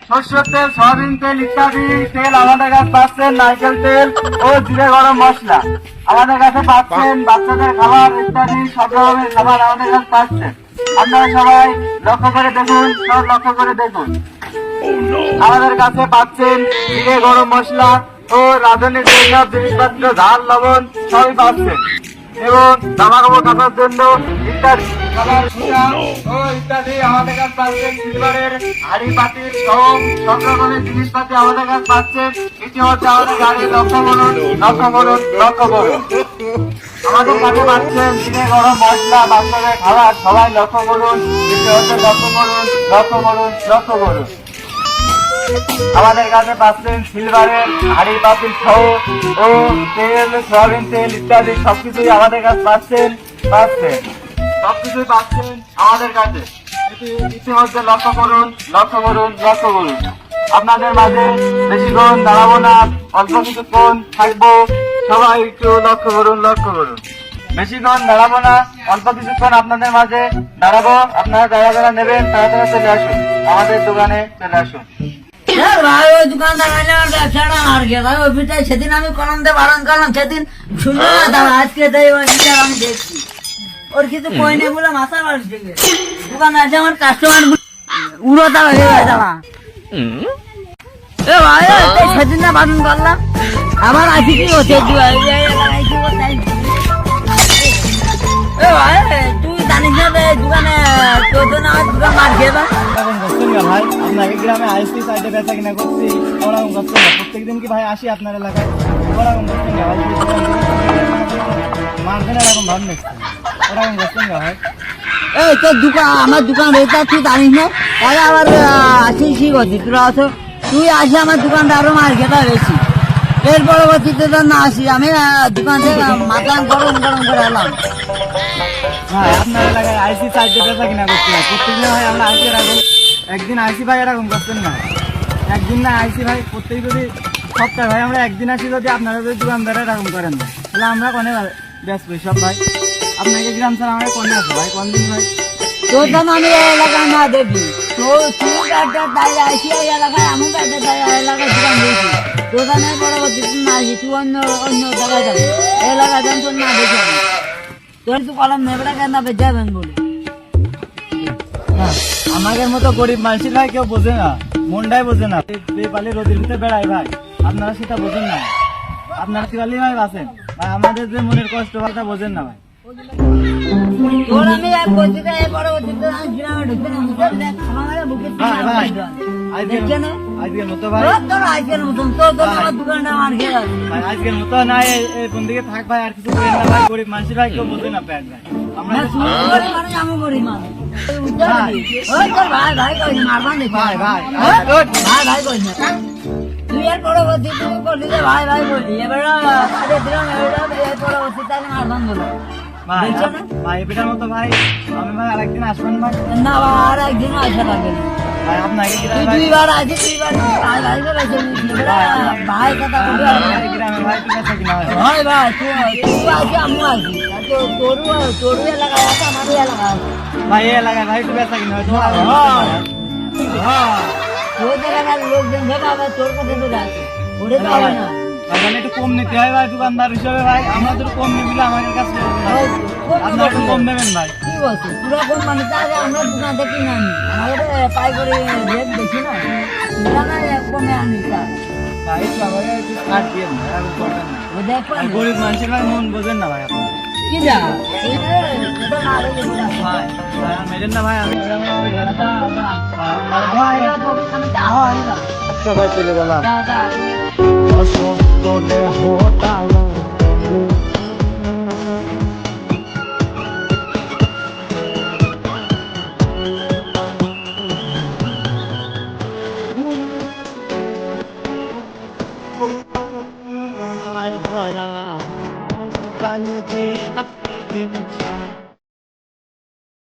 সরষের তেল, সয়াবিন তেল ইত্যাদি তেল আমাদের কাছে পাচ্ছেন, নারকেল তেল ও জিরে গরম মশলা আমাদের কাছে পাচ্ছেন, বাচ্চাদের খাবার ইত্যাদি সব রকমের খাবার আমাদের কাছে পাচ্ছেন। আপনারা সবাই লক্ষ্য করে দেখুন, সব লক্ষ্য করে দেখুন। আমাদের কাছে পাচ্ছেন জিরে গরম মশলা ও রাঁধুনির যেসব জিনিসপত্র, ঝাল লবণ সবই পাচ্ছেন, এবং জামা কাপড় কাচার জন্য ইত্যাদি খাবার সূচা ও ইত্যাদি আমাদের কাছে পাচ্ছেন। সিলভারের হাড়ি পাতিল সহ সব রকমের জিনিসপাতি আমাদের কাছে পাচ্ছেন। এটি হচ্ছে আমাদের গাড়ি। লক্ষ্য করুন, লক্ষ্য করুন, লক্ষ্য করুন। আমাদের কাছে পাচ্ছেন জিরে গরম মশলা, বাচ্চাদের খাবার, সবাই লক্ষ্য করুন। এটি হচ্ছে লক্ষ্য করুন, লক্ষ্য করুন, লক্ষ্য করুন। আমাদের কাছে পাচ্ছেন সিলভারের হাড়ি পাতিল সহ ও তেল, সয়াবিন তেল ইত্যাদি সবকিছুই আমাদের কাছে পাচ্ছেন, সবকিছুই পাচ্ছেন আমাদের কাছে। ইতিমধ্যে লক্ষ্য করুন, লক্ষ্য করুন, লক্ষ্য করুন। আপনাদের মাঝে বেশিক্ষণ দাঁড়াবো না, অল্প কিছুক্ষণ থাকবো, সবাই একটু লক্ষ্য করুন, লক্ষ্য করুন। বেশিক্ষণ দাঁড়াবো না, অল্প কিছুক্ষণ আপনাদের মাঝে দাঁড়াবো। আপনারা যারা যারা নেবেন তারা তারা চলে আসুন, আমাদের দোকানে চলে আসুন। ভাই ওই দোকানদার ব্যবসাটা আর কে ভাই, ওই পিঠায় সেদিন আমি কলম দিয়ে বারণ করলাম, সেদিন শুনলো না, দাঁড়া আজকে তাই ওই বিচার আমি দেখছি। ওর কিছু কই নেই বলে মাথা বাড়ি থেকে দোকানে আছে আমার কাস্টমার উড়ো দাঁড়া হয়ে যায় দাঁড়া। এ ভাই সেদিন না বারণ করলাম, আমার আছি কি হচ্ছে এ ভাই তুই জানিস না দোকানে তোর জন্য আমার দোকান মার খেয়ে ভাই আপনাকে গ্রামে আইসি সাইডে বেচা কিনা করছি, ওরকম করছেন না? প্রত্যেকদিন কি ভাই আসি আপনার এলাকায়, ওরকম করছেন না ভাই? মারবেন এরকম ভাব নিচ্ছেন, ওরকম করছেন না ভাই? এই তোর দোকান আমার দোকান রেটা তুই জানিস না, তাহলে আবার আসিস কি করছিস তোরা? আছো তুই আসি আমার দোকানটা আরো মার খেতে বেশি, এর পরবর্তীতে তো না আসি আমি দোকান থেকে মাথা গরম গরম করে এলাম। ভাই আপনার এলাকায় আইসি সাইডে বেচা কিনা করছি ভাই, প্রত্যেকদিন ভাই আমরা আইসি এরকম, একদিন আইসি ভাই এরকম করছেন না? একদিন না আইসি ভাই, প্রত্যেক যদি সপ্তাহে ভাই আমরা একদিন আসি, যদি আপনারা যদি দোকানদারা এরকম করেন না, তাহলে আমরা কোনে ব্যস্ত সব ভাই? আপনাকে গ্রাম ছাড়া আমাকে কোনে আছে ভাই, কোন দিন ভাই? তোর দাম আমি এলাকায় না দেখি, তো তুই একটা তাই আসি এই এলাকায়, আমি একটা তাই এলাকায় দোকান দিয়েছি, দোকানের পরবর্তীতে না আসি, তুই অন্য অন্য জায়গায় যাবি, এলাকায় যান তোর না দেখি আমি তোর তুই কলম নেবড়া কেন যাবেন বলে। আমাদের মতো গরিব মানুষের ভাই কেউ বোঝে না, মনটাই বোঝে না, পালে রোদের ভিতরে বেড়ায় ভাই, আপনারা সেটা বোঝেন না। আপনারা শিবালি ভাই বাঁচেন ভাই, আমাদের যে মনের কষ্ট ভাইটা বোঝেন না ভাই। তোর আমি পরবর্তীতে গ্রামে ঢুকতে না আমার বুকে আজকের মতো ভাই, তোর আজকের মতন তোর আমার দোকানটা আমার খেয়ে যাবে ভাই, আজকের মতো না এই কোন দিকে থাক ভাই, আর কিছু করেন না ভাই, গরিব মানুষের ভাই কেউ বোঝে না প্যাট ভাই। আমরা আমি করি মানুষ ভাই ভাই কই মারবান দেখি ভাই ভাই ভাই ভাই কই না তুই এর পরবর্তী তুই করলি যে ভাই ভাই বলি, এবার দিলাম এর পরবর্তীতে আমি মারবান বলো ভাই ভাই এটার মতো ভাই, আমি ভাই আরেকদিন আসবেন ভাই? না ভাই আর একদিনও আসা লাগবে না ভাই, আপনাকে তুই দুইবার আছিস, তুইবার ভাই ভাই বলে ভাই কথা বলি গ্রামে ভাই ঠিক আছে কিনা ভাই ভাই তুই আছি আমিও আছি, তোরও এলাকায় আছে আমারও এলাকায় আছে ভাই, এই এলাকায় ভাই একটু বেচা কিনা হয়তো তোর এলাকার লোকজন ভেবে আবার তোর কাছে চলে আসে, ওরে তো হবে না তাহলে একটু কম নিতে হয় ভাই, দোকানদার হিসেবে ভাই আমরা তো কম নিবিলে আমাদের কাছে আপনারা একটু কম নেবেন ভাই। কি বলছো পুরো কোন মানে তাহলে আমরা দোকান থেকে কিনে আনি, আমাদের পাই করে রেট দেখি না কমে আনি ভাই, একটু আমাকে একটু ছাড় দিয়ে গরিব মানুষের ভাই মন বোঝেন না ভাই, আপনার কি যা ভাই মেরেন না ভাই, আমি সবাই চলে গেলাম।